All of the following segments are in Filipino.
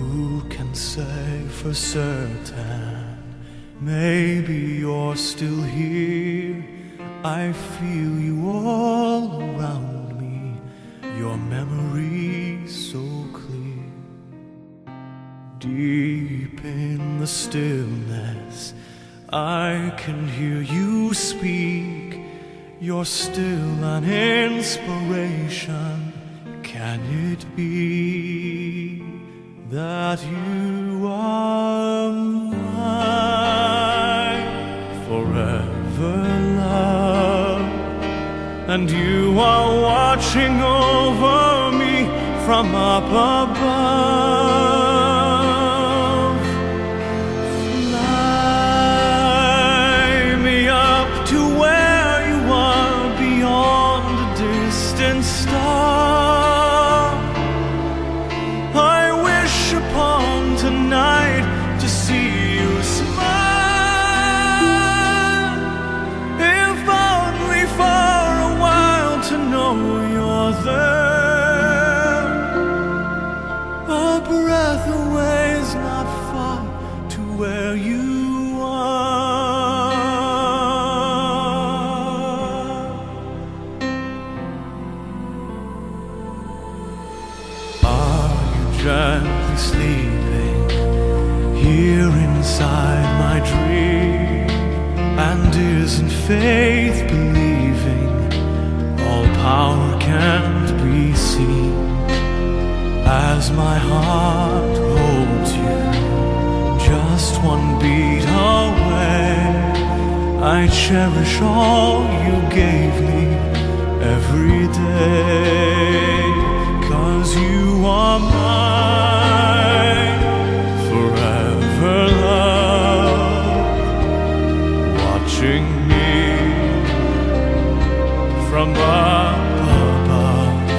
Who can say for certain? Maybe you're still here. I feel you all around me, your memory so clear. Deep in the stillness, I can hear you speak. You're still an inspiration. Can it be that you are mine forever, love? And you are watching over me from up above. Fly me up to where you are beyond a distant star. I wish upon tonight to see you smile, if only for a while to know you're there. A breath away is not far to where you are. Gently sleeping here inside my dream, and isn't faith believing all power can't be seen? As my heart holds you just one beat away, I cherish all you gave me every day. 'Cause you are mine forever, love, watching me from up above.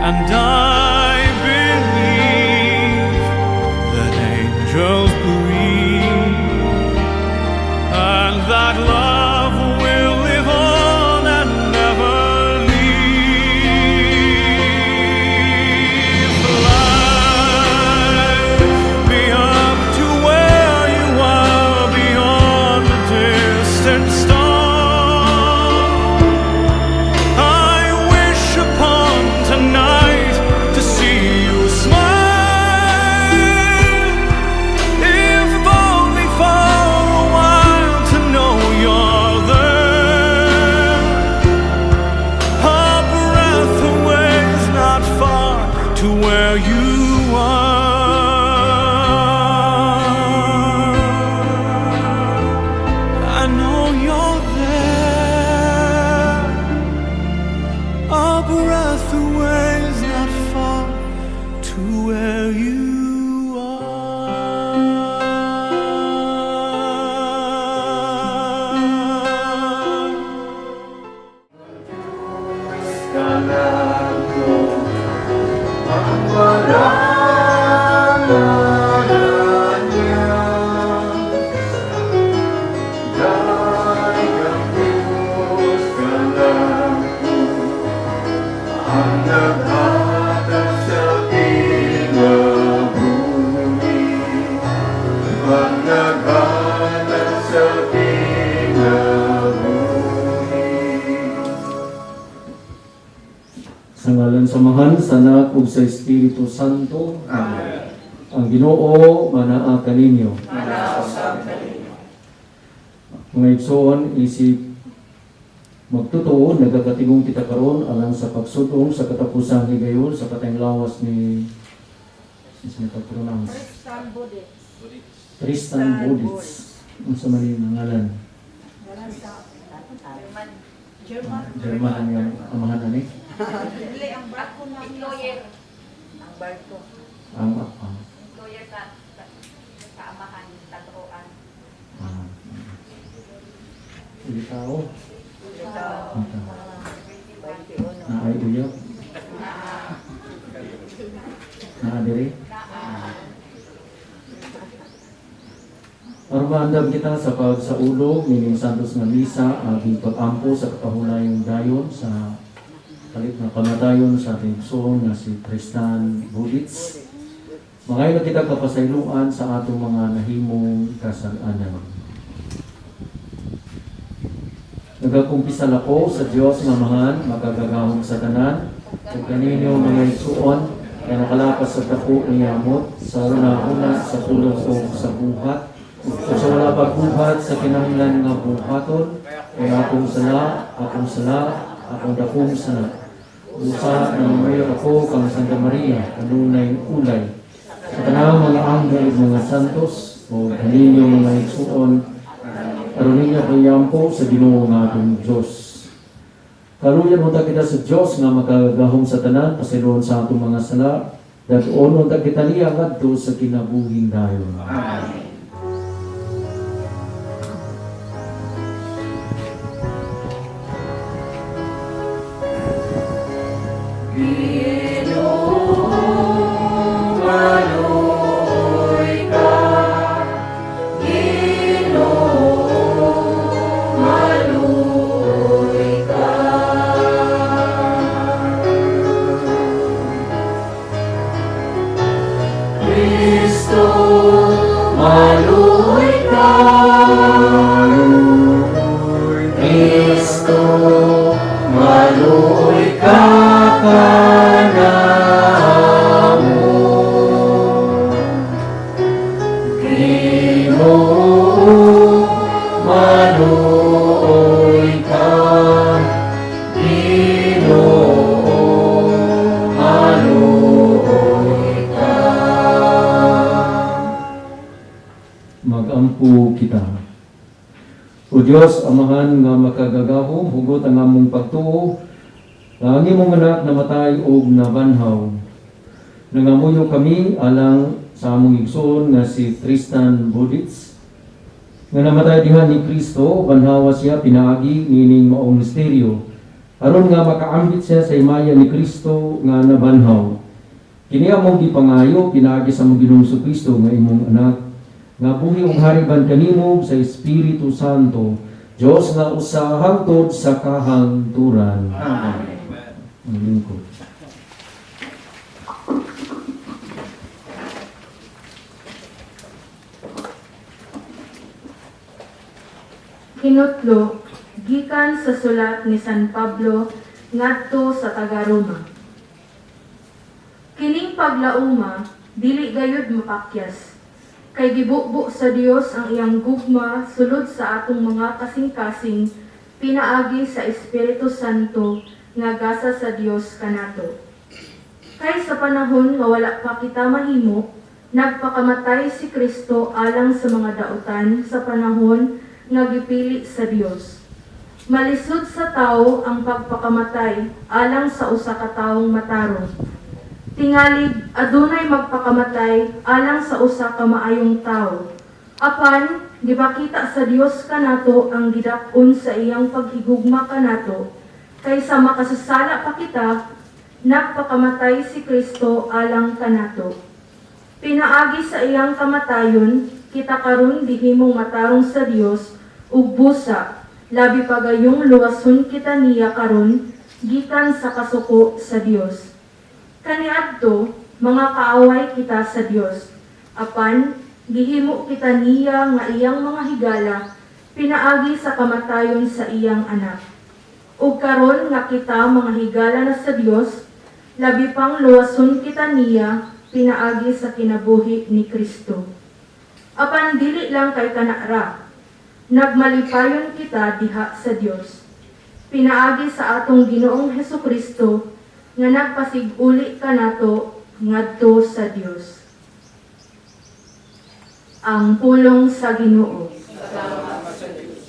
And I believe that angels breathe, and that love will live on and never leave. Fly me up to where you are beyond the distant star. I wish upon tonight to see you smile, if only for a while to know you're there. A breath away is not far to where you are. I know you're there. A breath away is not far to where you Sa ngalan samahan sa Anak ug sa Espiritu Santo. Amen. Ang Ginoo manaa kaninyo. Mga igsoon, isip magtutuo, nagkakatigong kita karon alang sa pagsudong sa katapusang higayon sa patayng lawas ni Tristan Buditz. Ang sa mali ng ngalan. German ang yung amahan na ni. Dili ang barko na employer. Ang barko. Ang Employer sa kaamahan, tatuan. Tao. Ay uyab. Diri. Armandam kita sa pagsaulog nining Santos nga misa, aging pag-ampo sa kapahunayong dayon sa kalit na kamatayon sa ating igsoon na si Tristan Buditz. Mangay na kita kapasayloan sa atong mga nahimong kasalanan. Nagakumpisa ako sa Dios nga Amahan, magagagahom sa tanan, ug kaninyo mga igsuon nga nakalapas sa dako niyamot sa una-una sa pulong o sa buhat, ug sa wala pagbuhat sa kinahanglan nga buhaton, kay akong sala, akong dakong sala. Usa na mayor ako kang Santa Maria, kanunay ulay. Sa tanang mga anghel ug mga santos, o kaninyo mga igsuon, aron ninyo kayampo sa Ginoo nga atong Dios. Kaluyan mo ta kita sa Dios nga makagahom sa tanan, pasiluon sa atong mga sala, dagon mo ta kita niya ngadto sa kinabuhing dayon. Amen. Magampo kita. O Dios, Amahan nga makagagahom, hugot ang among pagtuo, nga ang imong anak namatay og nabanhaw. Nangamuyo kami alang sa among igsoon nga si Tristan Buditz, nga namatay diha ni Kristo, banhawa siya pinaagi nining maong misteryo. Aron nga makaambit siya sa imaya ni Kristo nga nabanhaw. Kini among gipangayo pinaagi sa among Ginoong Kristo nga imong anak, nga buhi ug hariban kanimo sa Espiritu Santo, Dios nga usa hangtod sa kahangturan. Amen. Ang lingkod. Hinutlo gikan sa sulat ni San Pablo ngadto sa taga-Roma. Kining paglauma dili gayud mapakyas, kay gibukbo sa Dios ang iyang gugma sulod sa atong mga kasing-kasing pinaagi sa Espiritu Santo nga gasa sa Dios kanato. Kay sa panahon nga wala pa kita mahimo, nagpakamatay si Kristo alang sa mga dautan sa panahon nga gipili sa Dios. Malisod sa tao ang pagpakamatay alang sa usa ka taong matarong. Tingalig adunay magpakamatay alang sa usa ka maayong tawo. Apan gibakita sa Dios kanato ang gidak-on sa iyang paghigugma kanato, kaysa makasasala pa kita, nagpakamatay si Kristo alang kanato. Pinaagi sa iyang kamatayon, kita karon gihimong matarong sa Dios ug busa, labi pa gayong luwason kita niya karon gikan sa kasuko sa Dios. Kaniadto, mga kaaway kita sa Dios. Apan, gihimo kita niya nga iyang mga higala, pinaagi sa kamatayon sa iyang anak. Ug karon nga kita mga higala na sa Dios, labi pang luwason kita niya, pinaagi sa kinabuhi ni Kristo. Apan dili lang kay kanara, nagmalipayon kita diha sa Dios. Pinaagi sa atong Ginoong Hesukristo, nga nagpasiguli kanato ngadto sa Dios. Ang pulong sa Ginoo. Salamat sa Diyos.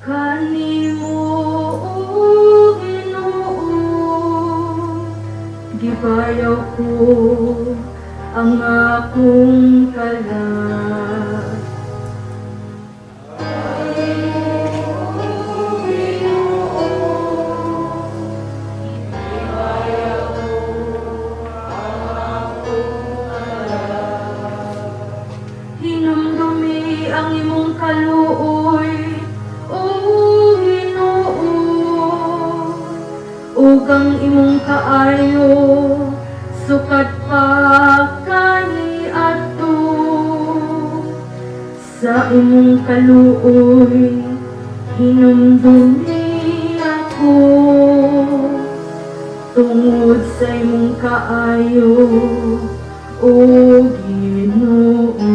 Kanimo o Ginoo, gibayaw ko ang akong kalat. Hinumdumi ang imong kaluoy, O Ginoo, ug ang imong kaayo, sukat pa kaniadto. Sa imong kaluoy, hinumdumi ako, tungod sa imong kaayo, O Ginoo.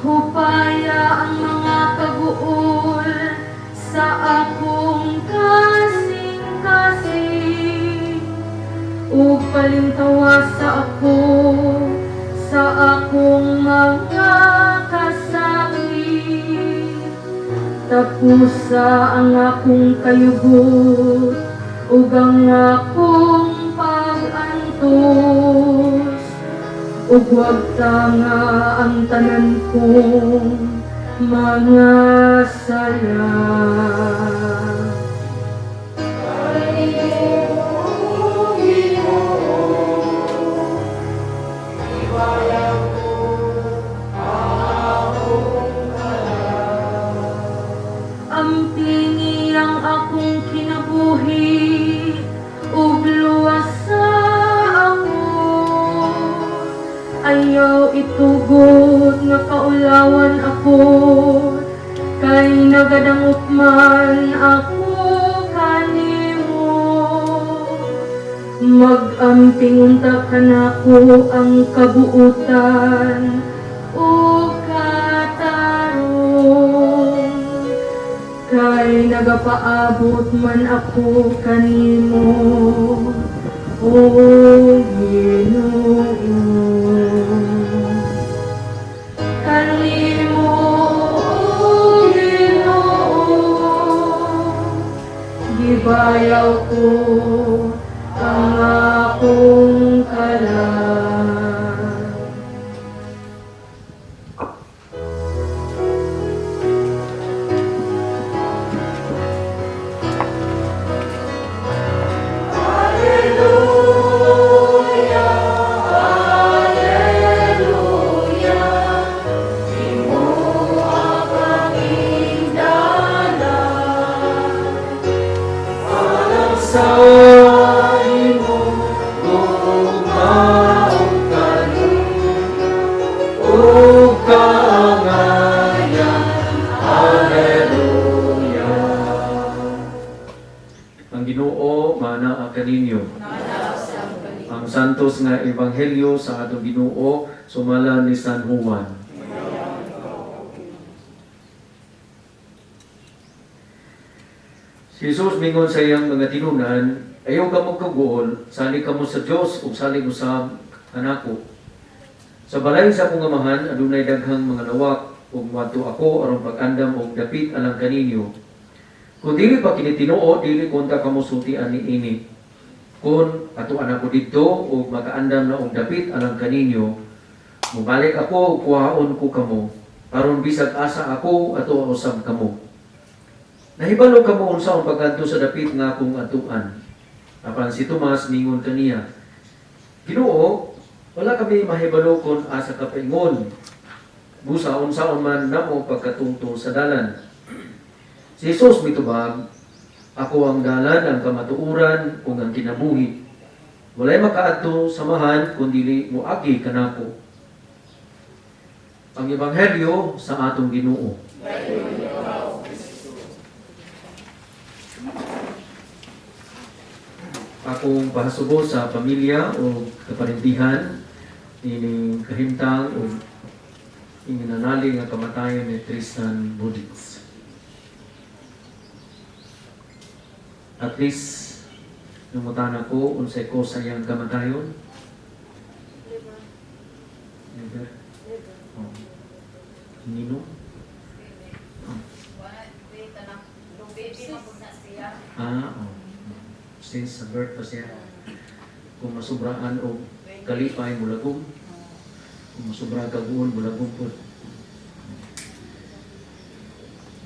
Hupaya ang mga kabuol sa akong kasing-kasing, ug palintawa sa ako sa akong mga kasakit. Tapusa ang akong kayugot ug ang akong pag-antos, ug wag tanga ang tanan kong mga sala. Ampingi ang akong kinabuhi, ug luwas sa ako. Ayaw itugot nga kaulawan ako, kay nagadangop man ako kanimo. Mag-amping unta ka nako ang kabuutan o katarong, kay nagapaabot man ako kanimo, O Ginoo. Kanimo, O Ginoo, gibayaw ko ang akong kalan. Ang Ginoo manaa kaninyo. Ang santos nga ebanghelyo sa atong Ginoo sumala ni San Juan. Si Jesus mingon sa iyang mga tinunan, ayaw ka mo kaguol, sali ka mo sa Dios ug sali mo sa kanako. Sa balay sa akong amahan adunay daghang mga lawak ug madto ako aron pag-andam og dapit alang kaninyo. Kung dili pa kini Tinuo, dili kunta kamo sutian ni ini. Kung atuan ako didto ug makaandam na og dapit alang kaninyo, mubalik ako ug kuhaon ko kamo, aron bisag asa ako ato usab kamo. Nahibalo kamo unsa ang pagkanto sa dapit nga akong atuan. Apan si Tomas mingon kaniya, Ginoo, wala kami mahibalo kung asa ka paingon. Busa unsaon man namo pagkatungtong sa dalan. Si Jesus mitubag, ako ang dalan, ang kamatuuran, ug ang kinabuhi. Walay makaadto samahan kun dili moagi kanako. Ang ebanghelyo sa atong Ginoo. Akong pahasubo sa pamilya o kaparintihan, ining kahimtang o inginanalig nga kamatayon ni Tristan Buditz. At least, numutan ako, unsay ko sa iyang kamatayon. Never. Oh. Nino? Oh. Since sa birth pa siya, kung masubraan o kalipay mulagong, kung masubraan kaguon mulagong po.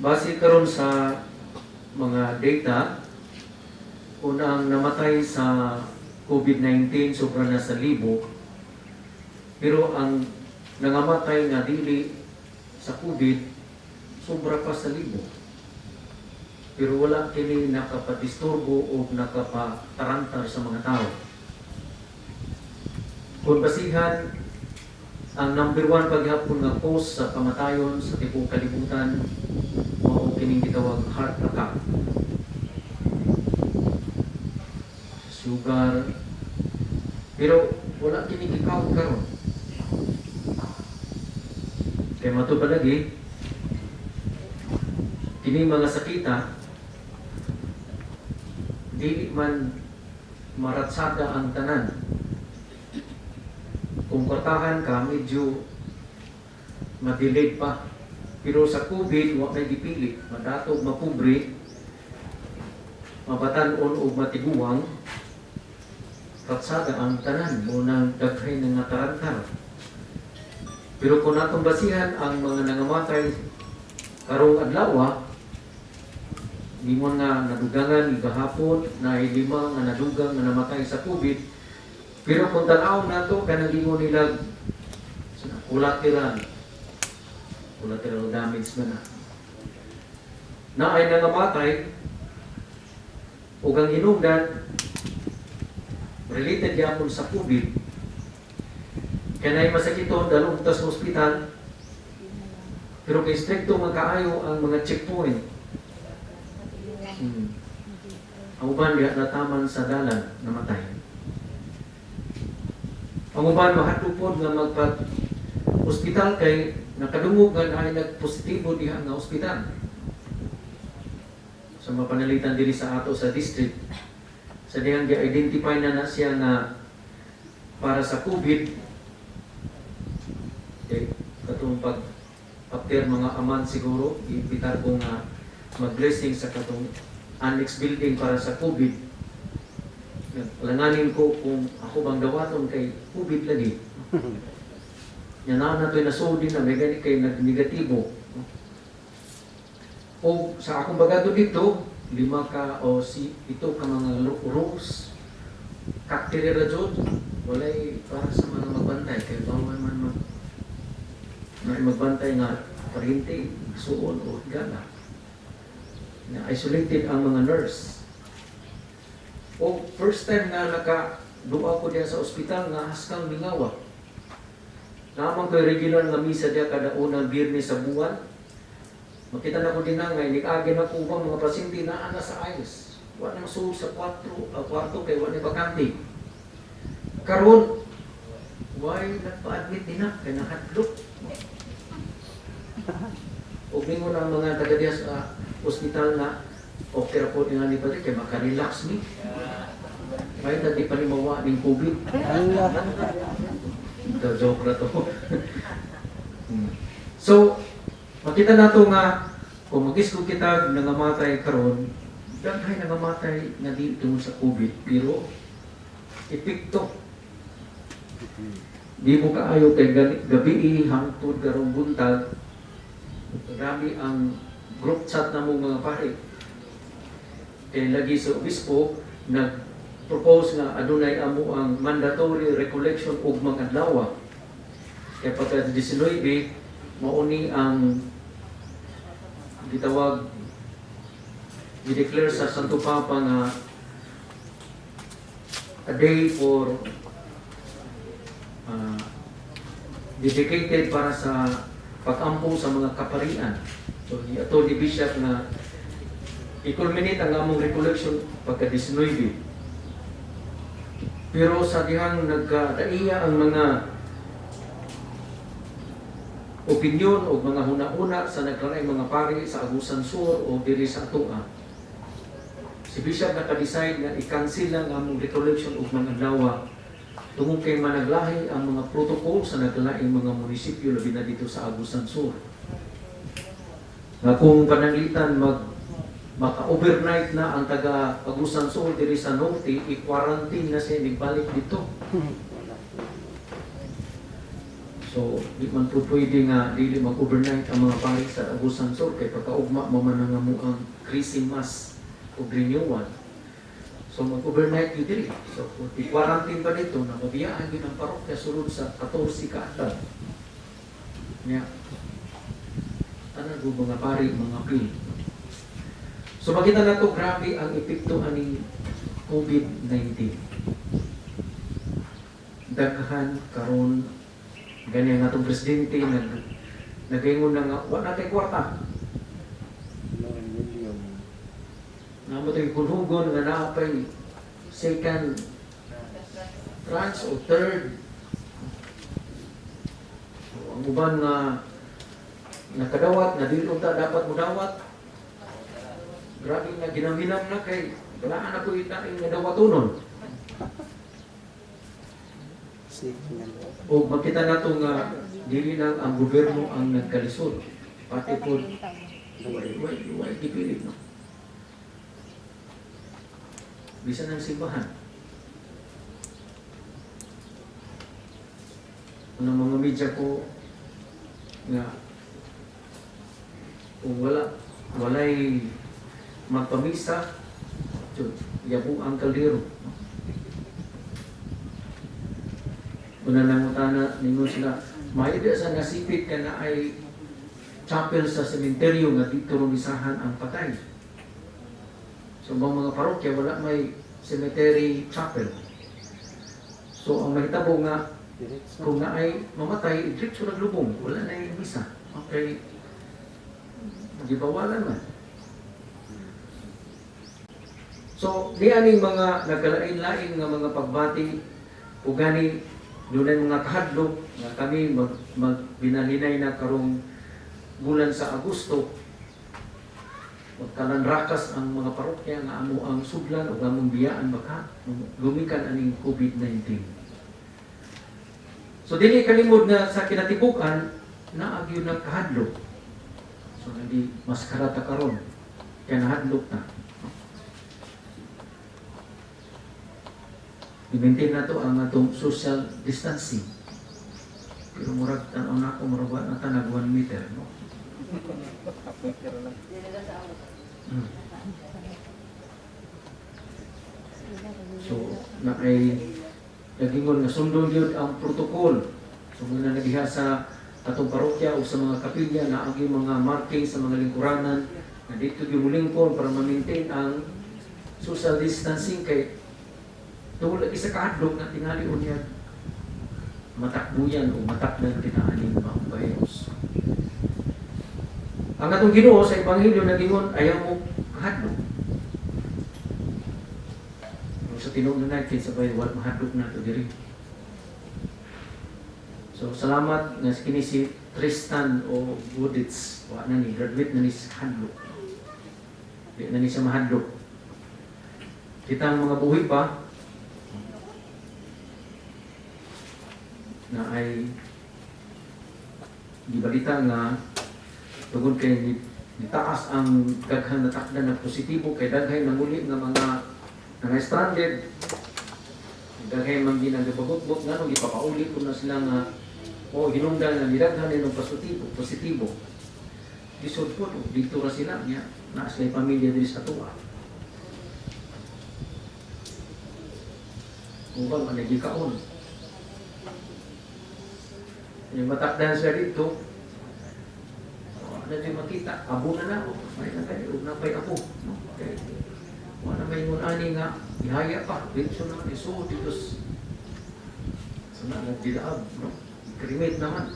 Base karon sa mga data, unang namatay sa COVID-19 sobra na sa 1,000. Pero ang nangamatay nga dili sa COVID sobra pa sa 1,000. Pero wala kini nakapadisturbo o nakapatarantar sa mga tao. Kung basihan, ang number 1 paghapon nga cause sa kamatayon sa tipong kalibutan, mao kining gitawag heart attack. Sugar. Pero wala kini gikawd karon. Kaya matubad lagi, kini mga sakita, dili man maratsada ang tanan. Kung kortahan ka, medyo madelayed pa. Pero sa COVID, wala may dipili. Madatog, mapubre, mabatanon o matiguang, ratsada ang tanan mo ng daghay ng natarantar. Pero kung natong basihan ang mga nangamatay karong adlaw, di mo nga nadugangan igahapon na 5 nga nadugang nga namatay sa COVID. Pero kung tanaw na ito, kanang mo nila collateral damage na. Na ay nangamatay, o ang hinungdan, related yapon sa COVID, kaya na'y masakiton, dalong tas hospital, pero kay stricto magkaayo ang mga checkpoint. Ang uban diya nataman sa dalan, namatay. Ang uban mahatupod nga magpag-hospital kay nakadungog nga ay nagpositibo diha nga hospital. Sa mapanalitan diri sa ato sa district, sa dihang gi-identify na siya na para sa COVID, okay, katong pag after mga aman siguro, ipitar ko nga mag-blessing sa katong annex building para sa COVID. Langanin ko kung ako bang dawaton kay COVID lagi. Yan na ito'y nasuli na may ganit kay nag-negatibo. O sa akong bagado dito, 5 ka o ito ka mga rules, kaktirira dyan, walay para sa mga magbantay. Kaya bawal man magbantay nga parinti, suon o gala. Na isolated ang mga nurse. O first time nga naka-duwa ko diya sa ospital nga haskang mingawa. Namang ko'y regular nga misa diya kada unang Biyernes sa buwan. Makita na ko din na nga, nig-agi na ko mga pasyente na ana sa ayos. Wala nang suho sa kwarto kay wala bakante. Karon, why nagpa-admit din na kay nakatlok. O mo na mga taga diya sa ospital na okay ra po nga ni pati kay maka-relax ni. May di pa ni mawa ning COVID. Ito joke na to. So, makita nato nga kung mag-isgo kita nangamatay karon, daghay nangamatay na dito sa COVID, pero epekto. Di mo kaayo kay gabi hangtod karong buntag. Grabe ang group chat na mong mga pare. Kaya lagi sa obispo, nag-propose nga adunay amo ang mandatory recollection og mga adlaw. Kaya pagka 19, mauni ang gitawag, i-declare sa Santo Papa nga a day for dedicated para sa pag-ampo sa mga kaparian. So, ito ni Bishop na i-culminate ang among recollection pagka-19. Pero sa dihang nagkadaiya ang mga opinyon o mga huna-huna sa nagkaray mga pari sa Agusan Sur o diri sa Atua, si Bishop naka-decide na i-cancel lang ang recollection o mga dawa tungkol kay managlahi ang mga protocol sa naglaing mga munisipyo labi na dito sa Agusan Sur. Na kung pananglitan maka-overnight na ang taga Agusan Sur diri sa Norte, i-quarantine na siya, nagbalik dito. So, di man po pwede nga dili mag-overnight ang mga pari sa Agusan Sur kay pagkaugma mo man nga mo ang Christmas o renewal. So, mag-overnight yun dili. So, kung i-quarantine pa dito, nababiyaan yun ang parokya sulod sa 14 kaadlaw. Nya, ano mga pari, mga pil. So, makita na to grabe ang epekto aning COVID-19. Daghan karon ganyan nga itong presidente nagaingon na nga wala natin kwarta na mo itong kunhugon nga naapay second tranche o third. So, ang uban nga nakadawat na dili unta dapat mo dawat, grabe nga ginaminom na kay wala na ko itain nga dawatunon. O makita na ito nga dili lang ang gobyerno ang nagkalisod, pati po way dipilit, no? Bisan ng simbahan. Ang mga media ko nga kung walay magpamisa, yabo ang kaldero. Una nangutana ninyo sila, maida sa nasipit ka na ay chapel sa sementeryo nga dito rumisahan ang patay. So mga parokya wala may cemetery chapel. So ang mahitabo nga kung na ay mamatay, diretso naglubong, wala na yung misa. Okay, gibawalan man. So di aning mga nagkalain-lain nga mga pagbati o gani doon ay mga kahadlok na kami magbinalinay na karong bulan sa Agosto. Magkalanrakas ang mga parokya nga amo ang sudlan o among biyaan baka gumikan aning COVID-19. So dili kalimod na sa kinatibukan na agyo ng kahadlok. So hindi mas karata karon kaya nahadlok na. I-maintain na to ang atong social distancing. Pero murag tanaw na ako, murag na tanag 1 meter, no? So, na ay nagingon nga sundon yun ang protocol. So, muna nagiha sa atong parokya o sa mga kapilya na ang mga marking sa mga lingkuranan na dito gimulingkon para ma-maintain ang social distancing kay tungkol lagi sa kahadlok na tingali o niya matakbuyan o matakdan tinaaning mga virus. Ang atong Ginoo sa Ebanghelyo nagingon ayaw mo kahadlok. Sa tinuod na natin sabay wala mahadlok na ito diri. So salamat nga kini si Tristan o Woodits wa na ni graduate na ni sa hadlok. Di na ni siya mahadlok. Kita ang mga buhi pa na ay gibalita nga tungod kay nitaas ang daghan na takdan na positibo kay daghay nanguli nga mga stranded, daghay man ginagabagot-bot nga nung ipapauli ko na sila nga hinungdan na nidaghan nilang positibo. Isod po, dito ra sila niya na sila pamilya diri sa tuwa. Kung ba managikaon yung matakdan siya dito, ano din makita, abo na ako, may nagkayo, napay ako. No? Okay. Wala may ngunani nga, ihaya pa, dito naman, iso, dito sa nagdilaab, no? Cremate naman.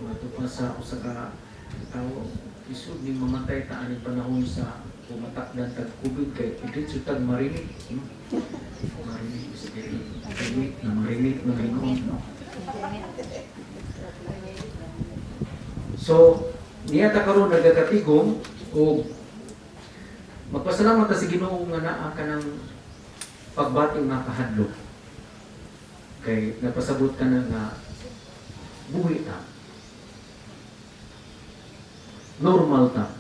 Ito pa sa tao, iso, di mamatay taan yung panahon sa pumatakdan tag-COVID kay dito tag marinig. No? Marinig, sige, na marinig na rinong, no? So, niya ta karon nagakatigom o magpasalamat ta sa Ginoo nga naa ka ng pagbati nga kahadlok. Kay napasabot ka na nga buhi ta. Normal ta.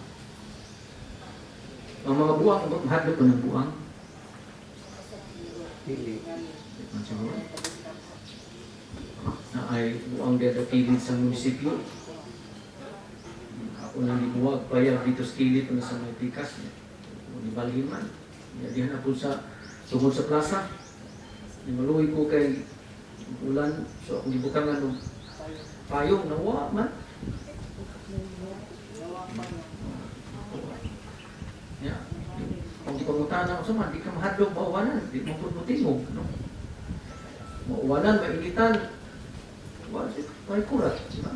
Ang mga buwang, mahadlok ko ng buwang? Dili. Na ay buang dito kilid sa munisipyo. Ako nang libuwag, payag dito sa kilid na sa may pikas. Ni Balhiman. Diyan ako sa tungkol sa plaza. Maluwi ko kay ulan. So, ang ibukangan ng payong na wa man. Yeah. Kung di pangutana ko sa man, di ka mahadlok, mauwanan. Di mo po tingog. No? Mauwanan, mainitan. May kurat. Diba?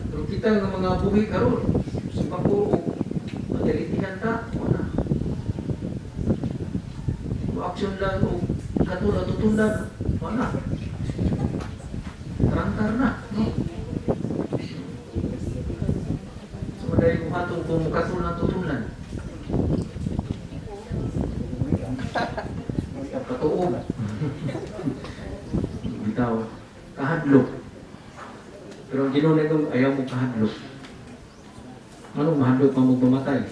Pero kita ng mga buhi karon, sa pagpuro, magalitihan ta, wala. Action lang o katulad tutundan, wala. Trantar na, no? So, madali kung hatong katulad tutundan. Katuog. Bitaw, kahadlok. Pero ang ginunay nung ayaw mo kahadlok. Anong mahadlok ka mo bumatay?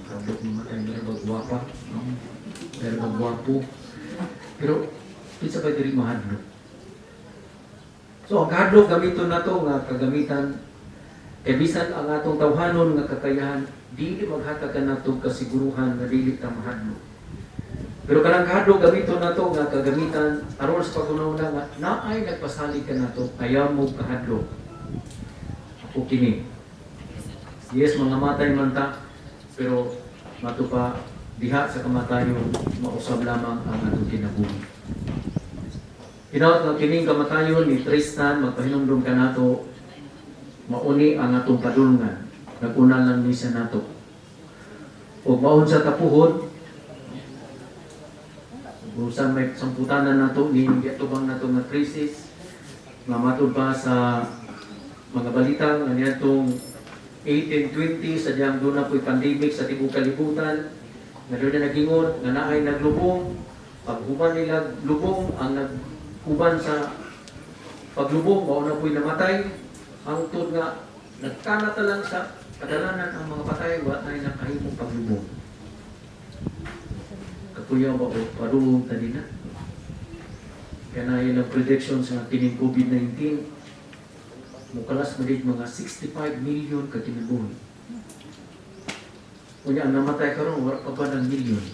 Kahadlok bumatay, meron magwapa. Meron magwapo. Pero, pinsa pa diri mahadlok. So, ang kahadlok gamiton na to nga kagamitan, kay bisan ang atong tawhanon nga kakayahan, dili maghatag ka na to kasiguruhan na dili ta mahadlok. Pero kanang kahadlok gamiton na to nga kagamitan aron sa pag-unahuna nga naay nagpasalig ka na to ayaw mo kahadlok. Ako kini. Yes, mga matay man ta, pero matupa diha sa kamatayon mausab lamang ang atong kinabuhi. Hinaut nga kining kamatayon ni Tristan magpahinumdum ka nato mauni ang atong padulngan. Naguna lang ni siya nato. O maun sa tapuhod kung saan may samputanan na ito, tubang na ito nga krisis, mamatod pa sa mga balita nga niya itong 1820, sadyang doon na po'y pandemic sa tibong kalibutan, na doon na nagingon, nga naay naglubong, paghuban nila lubong, ang naghuban sa paglubong, mauna po'y namatay, ang tod nga, nagkanata lang sa kadalanan ang mga patay, wala na nakahimong paglubong. Kuya ba o parulong tadi na. Kaya na ilang predictions sa tining COVID-19, mukalas malit mga 65 million kakinabuhi. Kunya, ang namatay karon wala pa ba ng milyon?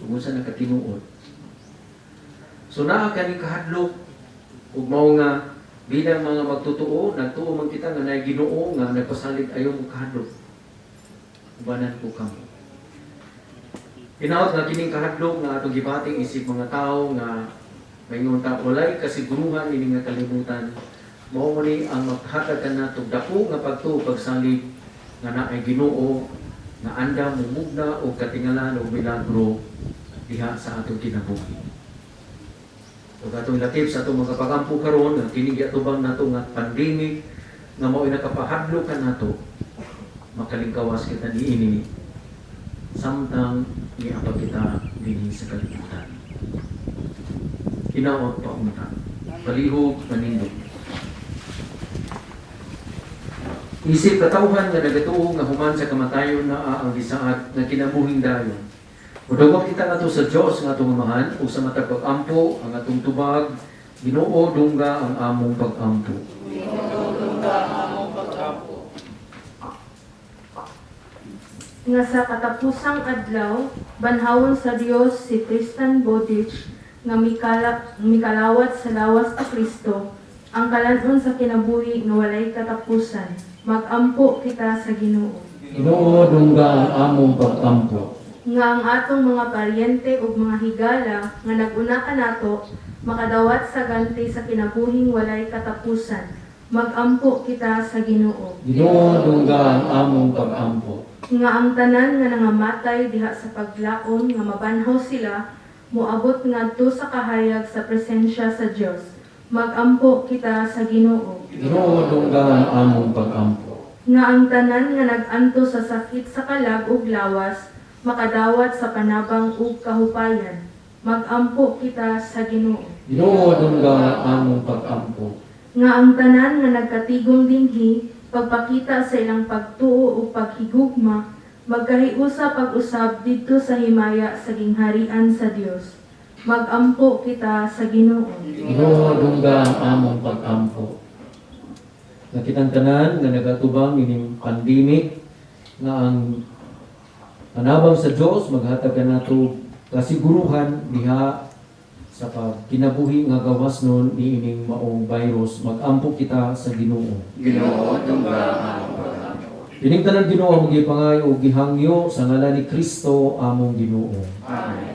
Kung saan nakatinuod. So naa kaning kahadlok, ug mao nga bilang mga magtutuo, nagtuo man kita nga naay Ginoo nga nagpasalig ayo mo kahadlok. Ubanan ko kamo. Hinaut nga kining kahadlok nga atong gibating isip mga tao nga mayngon ta walay kasiguruhan ini nga kalibutan. Mao ni ang maghatag kanato dako nga pagtuo pagsalig nga naay Ginoo nga anda mumugna og katingalan og milagro diha sa atong kinabuhi. Ug atong lakip sa atong mga pagampo karon nga kini giatubang nato nga pandemic nga mao nakapahadlok kanato makalingkawas kita niini samtang iapag kita dinhi sa kalibutan. Hinaot pa unta. Palihog manindog. Isip katawhan nga nagatuo nga human sa kamatayon na ang gisaad nga kinabuhing dayon. Mudawag kita nga to sa Dios nga atong amahan ug sa matag pag-ampo ang atong tubag Ginoo dungga ang among pag-ampo. Ginoo dungga ang among pag-ampo. Nga sa katapusang adlaw, banhawon sa Dios si Tristan Bodich nga mikalawat sa lawas ta Kristo, ang kalanon sa kinabuhi nga walay katapusan. Mag-ampo kita sa Ginoo. Ginoo dungga ang among pag-ampo. Nga ang atong mga paryente ug mga higala nga nag-una kanato makadawat sa ganti sa kinabuhing walay katapusan. Mag-ampo kita sa Ginoo. Ginoo dungga ang among pag-ampo. Nga ang tanan nga nangamatay diha sa paglaom nga mabanhaw sila moabot ngadto sa kahayag sa presensya sa Dios. Mag-ampo kita sa Ginoo. Ginoo dungga ang among pag-ampo. Nga ang tanan nga nag-anto sa sakit sa kalag ug lawas makadawat sa panabang ug kahupayan. Mag-ampo kita sa Ginoo. Ginoo dungga ang among pag-ampo. Nga ang tanan nga nagkatigom dinhi pagpakita sa ilang pagtuo o paghigugma, magkahiusa pag-usab didto sa himaya sa gingharian sa Dios. Magampo kita sa Ginoo. Ginoo dungga ang among pag-ampo. Nakitang tanan nga nagatubang ining pandemic nga ang panabang sa Dios maghatag nato kasiguruhan diha sa pagkinabuhi nga gawas nun ni ining maong virus. Magampo kita sa Ginoo. Ginoo dungga ang among pag-ampo. Ining tanan Ginoo magipangay og gihangyo sa ngalan ni Kristo among Ginoo. Amen.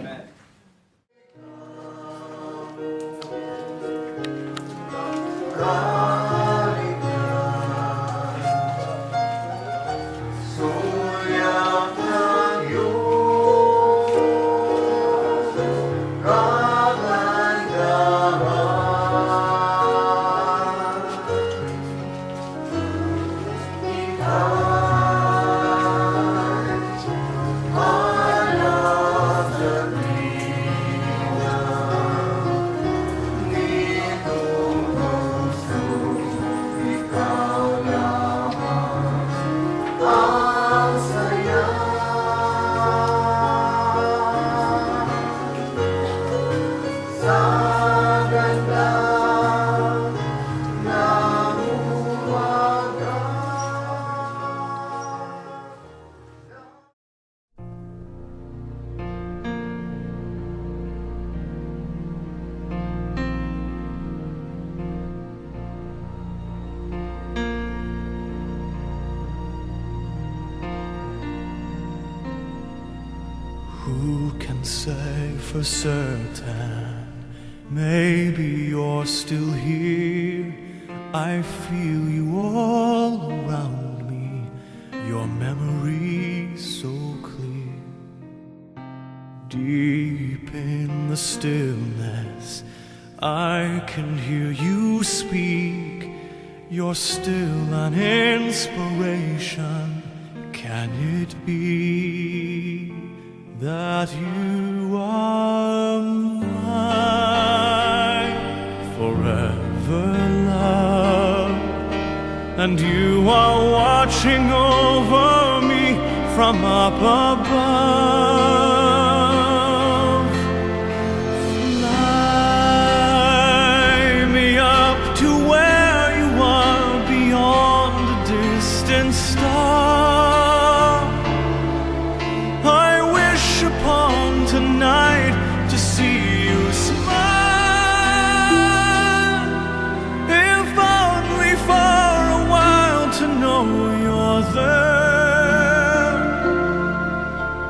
Who can say for certain? Maybe you're still here. I feel you all around me. Your memory so clear. Deep in the stillness, I can hear you speak. You're still an inspiration. Can it be that you are mine forever, love, and you are watching over me from up above. Fly me up to where you are beyond the distant star. I wish upon tonight to see you smile, if only for a while to know you're there.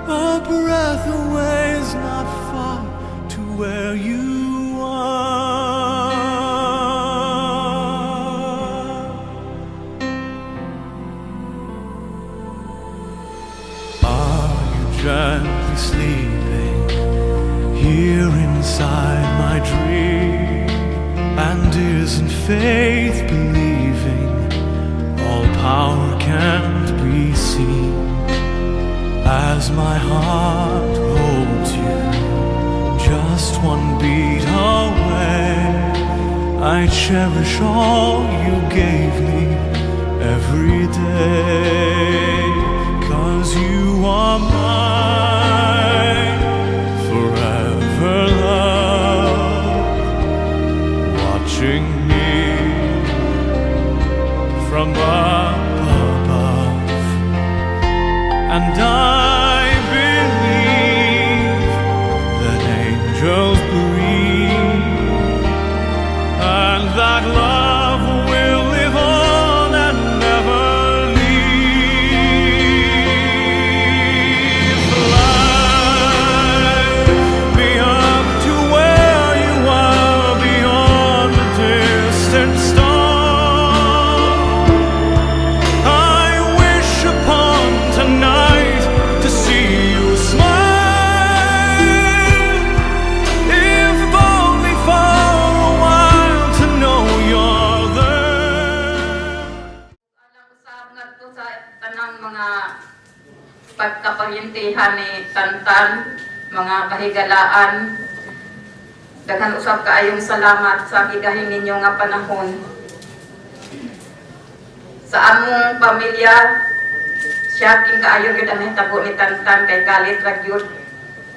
A breath away is not far to where you are. Are you gently sleeping here inside my dream? And isn't faith believing all power can't be seen? As my heart holds you just one beat away, I cherish all you gave me every day. 'Cause you are mine forever, love, watching me from up above. And I believe that angels breathe, and that love will live on and never leave. Fly me up to where you are beyond the distant star. I wish upon tonight to see you smile, if only for a while to know you're there. Alam usab ngadto sa tanang mga pagkapahintihan ni Tantan, mga kahigalaan. Daghan usab kaayong salamat sa gigahin ninyo nga panahon. Sa among pamilya, siya king kaayo gyud ang hitabo ni Tantan kay kalit ra gyud.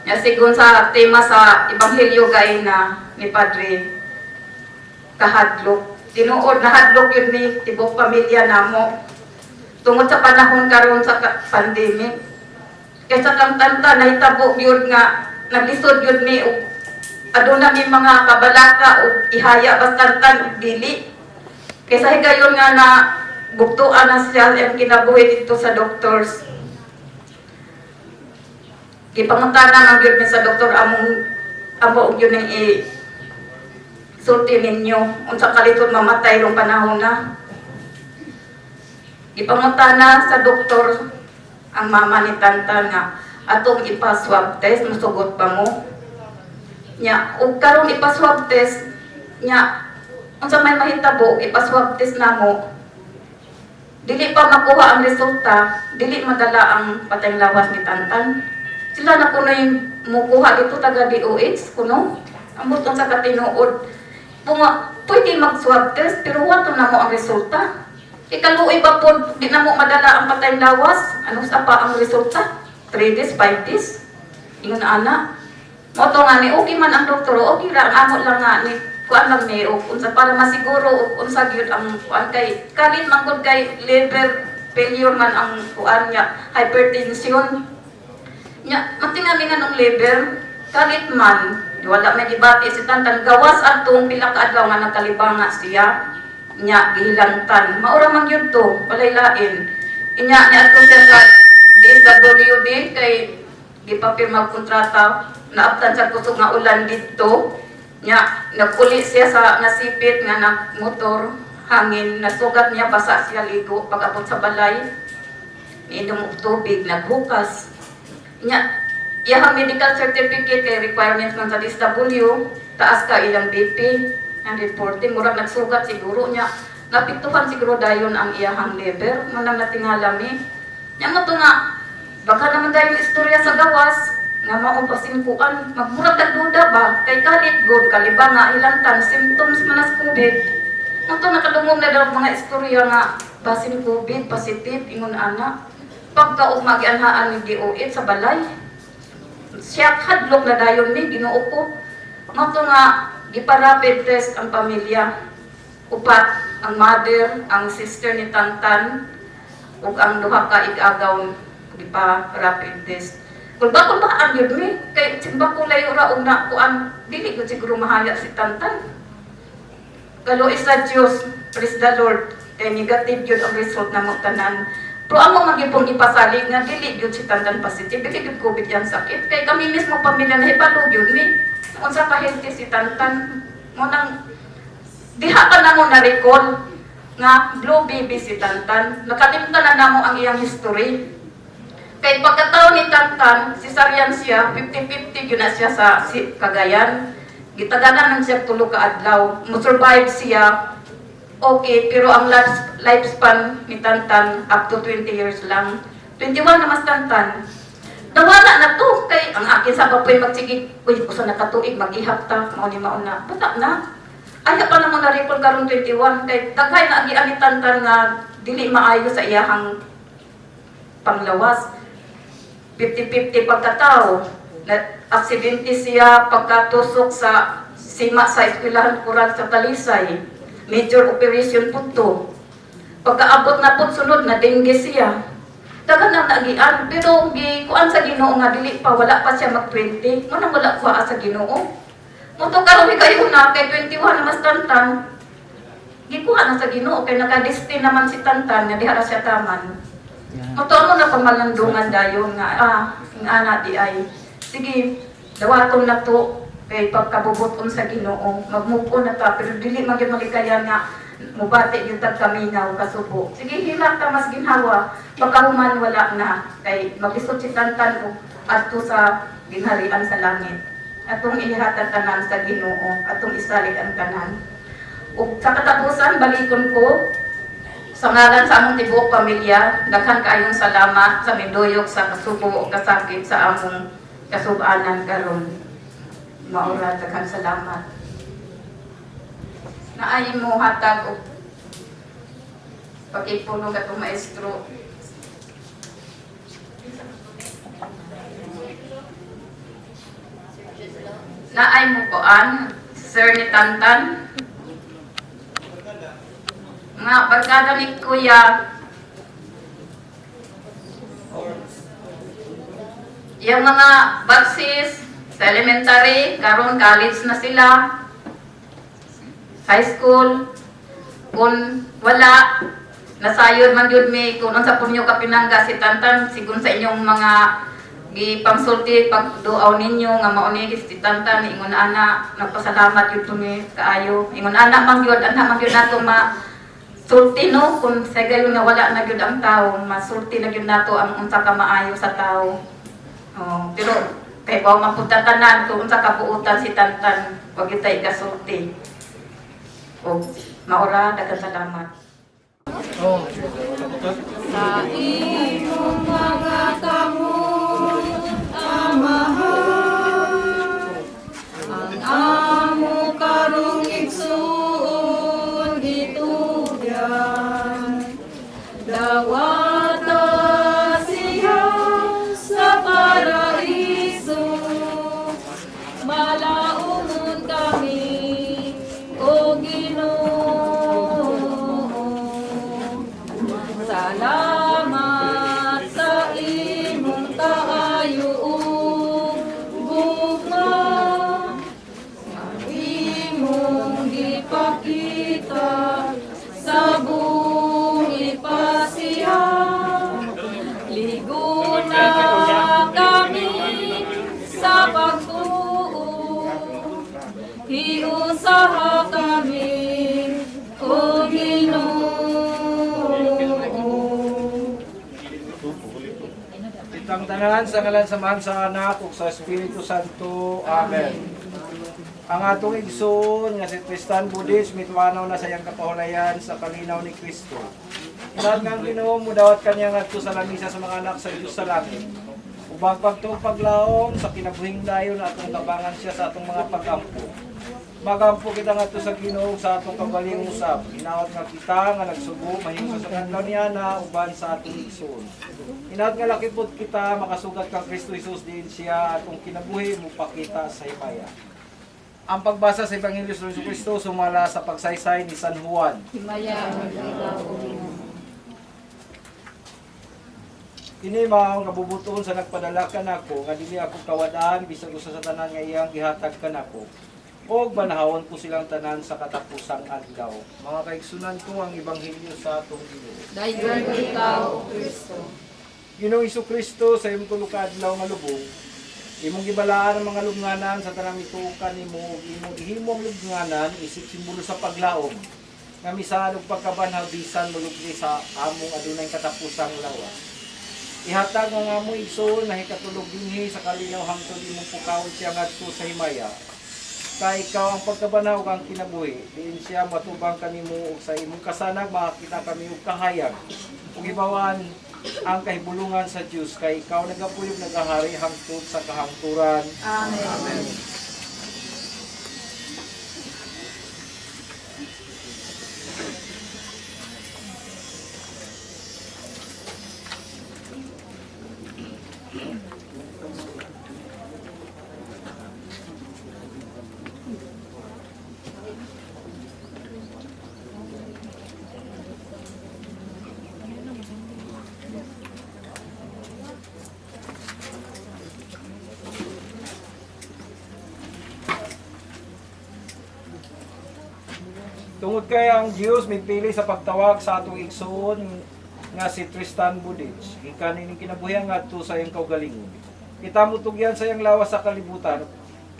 Nya sigun sa tema sa Ebanghelyo gay na ni Padre kahadlok. Tinuod nahadlok yun ni tibok pamilya namo. Tungod sa panahon karon sa pandemic. Kaysa kang tanta nahitabo yun nga naglisod yun ni aduna mi mga kabalaka o ihaya bastantan o dili. Kaysa higayon nga na buktuan na siya ang kinabuhi dito sa doctors. Gipangutana man gyud mi sa doktor amo gyud ning sulti ninyo unsa kaliton mamatay rong panahon na. Gipangutana sa doktor ang mama ni Tantan nga atong ipa-swab test musugot pa mo. Nya ug karon ipa-swab test nya unsa may mahitabo ipa-swab test namo. Dili pa makuha ang resulta, dili madala ang patayng lawas ni Tantan. Sila na kuno yung mukuha dito taga DOH kuno. Ambot sa katinuod. Pwede mag-swab test pero wato na mo ang resulta. Ikaluoy ba po di na mo madala ang patayng lawas? Ano sa pa ang resulta? 3 days, 5 days? Ingon ana. Moto nga ni okay man ang doktor, okay ra ang amo lang nga ni kuan lang ni unsa para masiguro unsa gyud ang kuan kay kalit man gud kay liver failure man ang kuan niya, hypertension. Nya matingali nga nung liver kalit man wala may gibati si Tantan gawas adtong pila ka adlaw nga nakalibanga siya nya gihilangtan maura man gyud to walay lain inya ni adto siya sa DSWD kay gipapirma kontrata naabtan sa kusog nga ulan didto nya nagkuli siya sa nasipit nga motor hangin nasugat niya basa siya ligo pag-abot sa balay inom og tubig naghukas nya iyang medical certificate kay requirements man sa DSW taas ka ilang BP ang reporting murag nagsugat siguro nya napiktuhan siguro dayon ang iyang liver manang natingala mi nya mo to nga baka naman dayon istorya sa gawas nga mao pasingkuan magmurag tagduda ba kay kalit good kalibang nga ilantan symptoms man sa COVID mo to nakadungog na daw mga istorya nga basin COVID positive ingon ana pagka magianhaan ni DOH sa balay siya hadlok na dayon ni Ginoo ko mo to nga gipa-rapid test ang pamilya upat ang mother ang sister ni Tantan ug ang duha ka ig-agaw gipa-rapid test kung ba ang yun mi kay simba ko layo ra og na kuan dili ko siguro mahaya si Tantan kalo isa Dios praise the Lord kay negative yun ang result na mo tanan. Pero amo magipong ipasalig nga dili gyud si Tantan positive, dili gyud COVID yan sakit. Kay kami mismo pamilya na hibalo gyud ni. Unsa ka healthy si Tantan mo nang diha pa na mo na recall nga blue baby si Tantan. Nakalimtan na namo ang iyang history. Kay pagkataon ni Tantan, cesarean siya, 50-50 gyud na siya sa Cagayan. Gitaganan man siya tulo ka adlaw. Mo survive siya. Okay, pero ang lifespan ni Tantan up to 20 years lang. 21 na mas Tantan. Nawala na to kay ang akin sa baboy magsigig. Uy, usa na katuig mag-ihap ta, mao ni mauna. Bata na. Aya pa naman na recall karon 21 kay daghay na agi ani Tantan nga dili maayo sa iyahang panglawas. 50-50 pagkatao. Na aksidente siya pagkatusok sa sima sa eskwelahan kural sa Talisay. Major operation po to. Pagkaabot na po sunod na dengue siya. Dagan nang nagian pero kuan sa Ginoo nga dili pa wala pa siya mag-20. Mo nang wala kuha sa Ginoo. Mo to karon kayo na kay 21 na mas Tantan. Gikuha na sa Ginoo kay nakadestin naman si Tantan nga diha ra siya taman. Mo to mo na pamalandungan dayon nga ang ana di ay sige dawaton na to kay pagkabubuton sa Ginoo mag-move on na ta pero dili man gyud malikaya nga mubati gyud tag kaminaw kasubo sige hilak ta mas ginhawa pagkahuman wala na kay magisod si Tantan og adto sa ginharian sa langit atong inihatag tanan sa Ginoo atong isalig ang tanan ug sa katapusan balikon ko sa ngalan sa among tibuok pamilya daghan kaayong salamat sa miduyok sa kasubo o kasakit sa among kasub-anan karon. Maura daghan salamat. Naay mo hatag og pagipulong katong maestro. naay mo koan, sir ni Tantan. Nga barkada ni Kuya, yung mga batches sa elementary, karon college na sila, high school, kung wala, nasayod man yun may, kung sa punyo ka pinangga si Tantan, sigun sa inyong mga gipangsulti pagduaw ninyo nga mauni si Tantan, ingon ana, nagpasalamat yun to ni kaayo, ingon ana man yun nato sulti no, kung sa gayon nga wala na yun ang tao, masulti na yun nato ang unsa ka maayo sa tao. Oh, pero kay wa mapunta tanan kung unsa kabuutan si Tantan, wag itay kasulti. O maura daghang salamat. Sa imong mga kamot, Amahan, ang amo karong igsoon gitugyan, dawata siya sa paraiso, malaumon kami o Ginoo. Salamat sa imong kaayo ug gugma, ang imong gipakita sa buong ipasiya. Ligo na kami sa pagtuo, hiusaha kami o Ginoo. Itang tanan sa ngalan samahan sa anak ug sa Espiritu Santo. Amen. Ang atong igsoon nga si Tristan Budis mitwanaw na sa iyang kapahulayan sa kalinaw ni Kristo. Inad nga ang Ginoo mudawat kaniya ngadto sa lamisa sa mga anak sa Dios sa langit. Ubang paglaom sa kinabuhing dayon atong tabangan siya sa atong mga pagampo. Magampo kita ngadto sa Ginoo sa atong kabaling usab. Inawat nga kita nga nagsugo mahimo sa kadlaw niya na uban sa atong igsoon. Inawat nga lakipot kita makasugat kang Kristo Jesus diin siya atong kinabuhi mo pakita sa himaya. Ang pagbasa sa Ebanghelyo sa Kristo sumala sa pagsaysay ni San Juan. Himaya ang ikaw. Kini mao nga bubuton sa nagpadala kanako nga dili ako kawadaan bisag usa sa tanan nga iyang gihatag kanako. Og banahawon ko silang tanan sa katapusang adlaw. Mga kaigsunan ko ang ebanghelyo sa atong Ginoo. Dayon ikaw, O Kristo. Ginoong Kristo sa imong tulo ka adlaw nga lubong, imong gibalaan ang mga lubnganan sa tanang mituokan nimo ug imong gihimong lubnganan isip simbolo sa paglaom nga misan og pagkabanhaw bisan molubli sa among adunay katapusang lawas. Ihatag nga among igsoon na hikatulog dinhi sa kalinaw hangtod imong pukawon siya ngadto sa himaya. Kay ikaw ang pagkabanaw kang kinabuhi, diin siya matubang kanimo ug sa imong kasanag makakita kami og kahayag. Ug ibawan ang kahibulungan sa Dios kay ikaw nagapuyog nagahari hangtod sa kahangturan. Amen. Amen. Tungod kay ang Dios migpili sa pagtawag sa atong igsoon nga si Tristan Budich, gikan ini kinabuhi ngadto sa iyang kaugalingon. Kita mutugyan sa iyang lawas sa kalibutan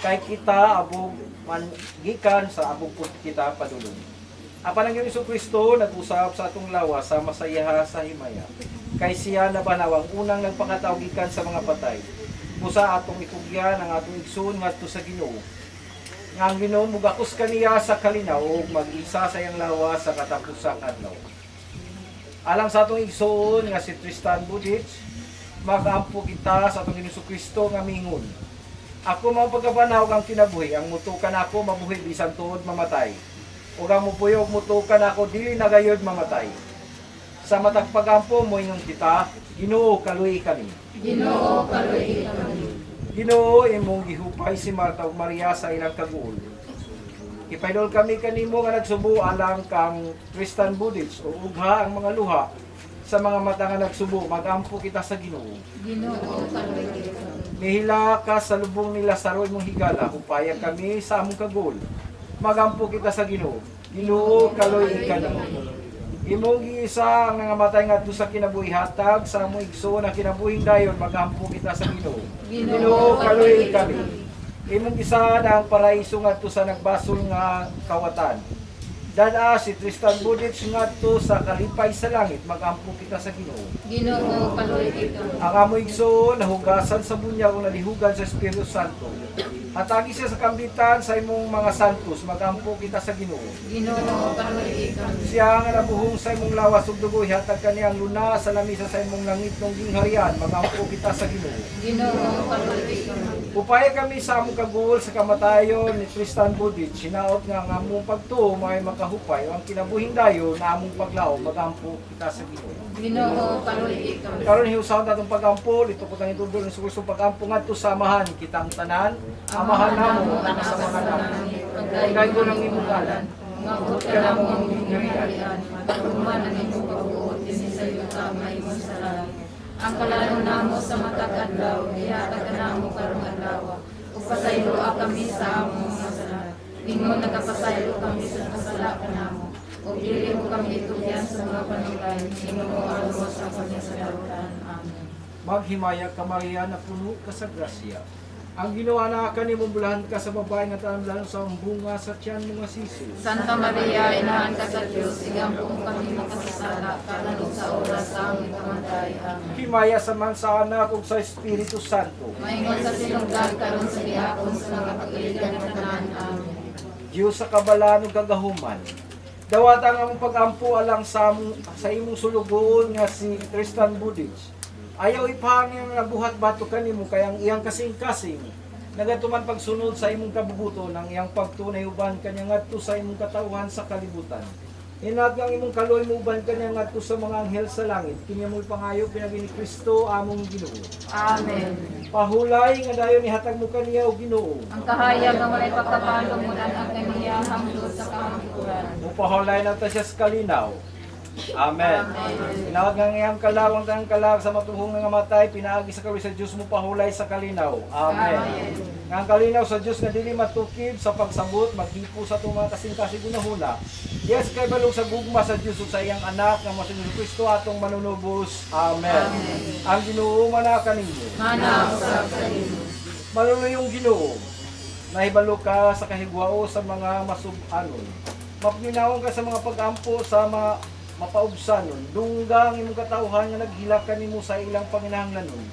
kay kita abog man gikan sa abog pud kita padulong. Apan ang Hesus Kristo nag-usab sa atong lawas sa masayaha sa himaya. Kay siya nabanaw ang unang nagpakataw gikan sa mga patay. Busa atong itugyan ang atong igsoon ngadto sa Ginoo. Nga ang Ginoo mugakos kaniya sa kalinaw ug mag-isa sa iyang lawas sa katapusang adlaw. Alang sa atong igsoon nga si Tristan Budich, magampo kita sa atong Hesus Kristo nga mingon. Ako mao pagkabanaw kang kinabuhi, ang mutukan ako mabuhi bisan tuod mamatay. Ug ang mupuyog mutukan ako dili na gayud mamatay. Sa matag pagampo mo ingon kita, Ginoo kaluy kami. Ginoo, kaluy kami. Ginoo imong gihupay si Marta ug Maria sa ilang kaguol. Ipaidol kami kanimo nga nagsubo alang kang Tristan Budich o ugha ang mga luha sa mga mata nga nagsubo magampo kita sa Ginoo. Ginoo kaloy kita. Nihila ka sa lubong nila saroy mong higala upaya kami sa among kaguol. Magampo kita sa Ginoo. Ginoo kaloy kanimo. Imong giisa ang nangamatay ngadto sa kinabuhi hatag sa among igsoon na kinabuhing dayon magampo kita sa Ginoo. Ginoo kaloy kami. Imong gisaad ang paraiso ngadto sa nagbasol nga kawatan. Dada si Tristan Budich ngadto sa kalipay sa langit magampo kita sa Ginoo. Ginoo kaloy kita. Ang among igsoon nahugasan sa bunyag o nalihugan sa Espiritu Santo. Hatagi siya sa kambitan sa imong mga santos, magampo kita sa Ginoo. Ginoo kaloy kita. Siya nga nabuhong sa imong lawas ug dugo, hatag kaniyang luna sa lamisa sa imong langit ng gingharian, magampo kita sa Ginoo. Ginoo kaloy kita. Upaya kami sa among kaguol sa kamatayon ni Tristan Budich, hinaot nga ang among pagtuo may makahupay ang kinabuhing dayon na among paglaom, magampo kita sa Ginoo. Ginoo kaloy kita. Karon hiusaon natong pagampo, dito ko tang itudlo ng sukusong pagampo ngadto sa amahan kitang tanan, amahan namo ang sa mga naman. Pagkay ko ng imong ngalan, Ngabot ka na mo ang gingharian, matuman ang imong pagbuot din sa iyo kamay mo sa langit. Ang kalano namo sa matag adlaw, ihatag ka namo karong adlaw. Upasaylo kami sa among mga sala. Ingon nagapasaylo kami sa kasalakan namo. O dili mo kami itugyan sa mga panulay, Ginoo alwas sa kanya sa darutan. Amen. maghimaya ka Maria na puno ka sa grasya. Ang ginawa na kanimong bulahan ka sa babae nga tanamlan sa bunga sa tiyan mo nga sisus. Santa Maria, inahan ka sa Diyos, igampo mo kami makasasala, kalanong sa oras sa aming kamatay. Amen. Himaya sa man sa anak ug sa Espiritu Santo. Maingon sa sinugdan karon sa gihapon sa mga pag-iligan ng tanan. Amen. Diyos sa kabalaan ug kagahuman. Dawat ang among pag-ampo alang sa imong sulugoon nga si Tristan Budich. Ayaw ipahangin nga buhat bato kanimo kay ang iyang kasing-kasing nagatuman pagsunod sa imong kabubuton ang iyang pagtunay uban kanya ngadto sa imong katawhan sa kalibutan. Hinag ang imong kaloy mo uban kanya ngadto sa mga anghel sa langit. Kini mo'y pangayo pinagi ni Kristo among Ginoo. Amen. Pahulay nga dayon ihatag mo kaniya o Ginoo. Ang kahayag nga walay pagkapalong mo ang kaniya hangtod sa kahangturan. Upahulay na ta siya sa kalinaw. Amen. Tinawag nga ngayang kalawang tanang kalawag sa matuhong nga matay, pinaagi sa kawi sa Diyos mo pahulay sa kalinaw. Amen. Nga ang kalinaw sa Diyos nga dili matukib sa pagsabot, maghipo sa itong mga kasing-kasing gunahuna. Yes, kay balong sa gugma sa Diyos ug sa iyang anak nga masinong Kristo atong manunubos. Amen. Ang Ginoo manaka ninyo. Manaw sa kanimo. Manunuyong Ginoo. Nahibalo ka sa kahigwao sa mga masub-anon. Mapninawon ka sa mga pag-ampo sa mga mapaubsanon, dunggang imong katawhan nga naghilakan nimo sa ilang panginahanglanon.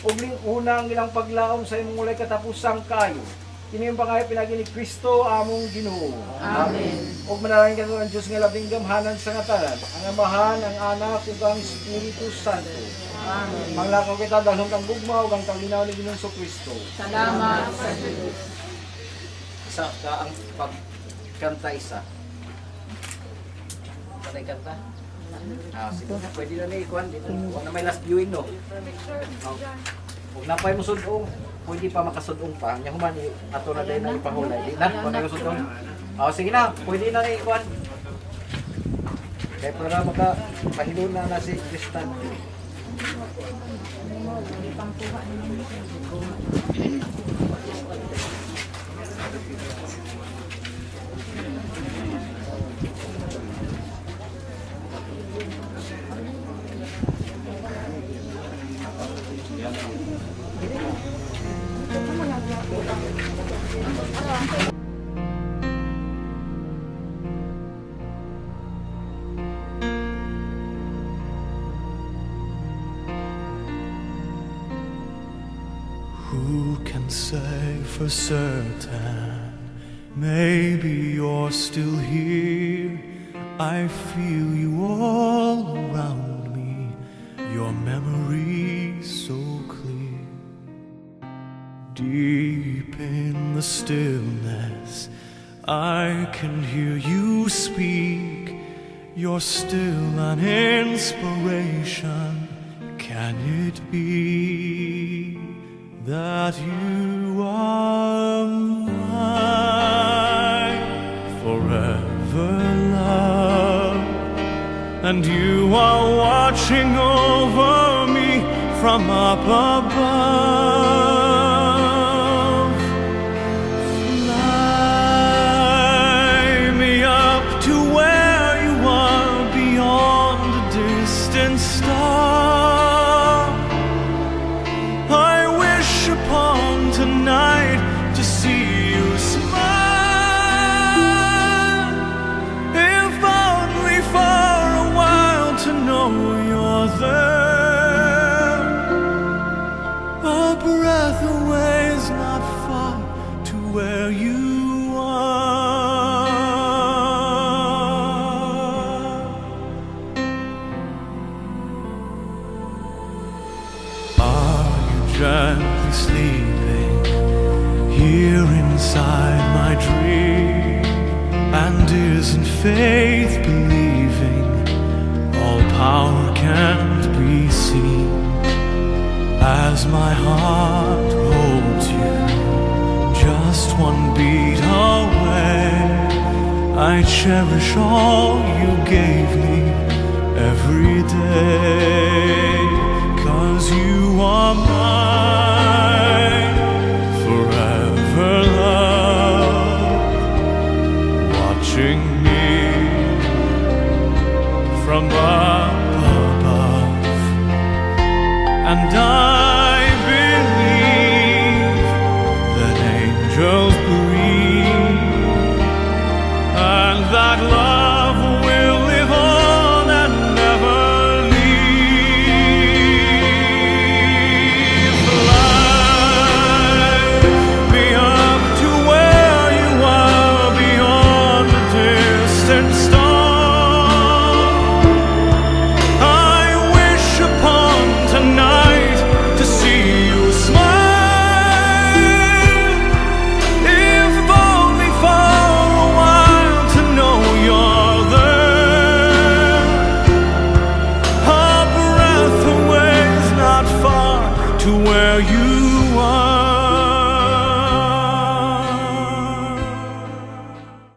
Ug una ang ilang paglaom sa imong walay katapusang kayo. Kini ang pangayo pinagi ni Kristo among Ginoo. Amen. Ug manalangin ka ang Dios nga labing gamhanan sa ngatanan, ang Amahan, ang Anak ug ang Espiritu Santo. Amen. Manglakaw kita dalhon kang gugma ug ang kalinaw ni Ginoong Kristo. Salamat sa Diyos. Isa ka ang pagkanta isa. Patay kanta? Sige, pwede na na ikuhan dito. Huwag na may last viewing, no? Huwag na pa yung sudong. Pwede pa makasudong pa. Yung human, ato na din na ipahulay. Di na, huwag na yung sudong. Sige na, pwede na na ikuhan. Kaya para makapahilo na si Tristan. Who can say for certain? Maybe you're still here. I feel you all around me. Your memory so clear. Deep in the stillness, I can hear you speak. You're still an inspiration. Can it be that you are mine forever, love, and you are watching over me from up above. Fly me up to where you are beyond the distant star. I wish upon tonight to see you smile, if only for a while to know you're there. A breath away is not far to where you are. Are you gently sleeping here inside my dream? And isn't faith believing all power can't be seen? As my heart holds you just one beat away, I cherish all you gave me every day. 'Cause you are mine forever, love, watching me from up above. And I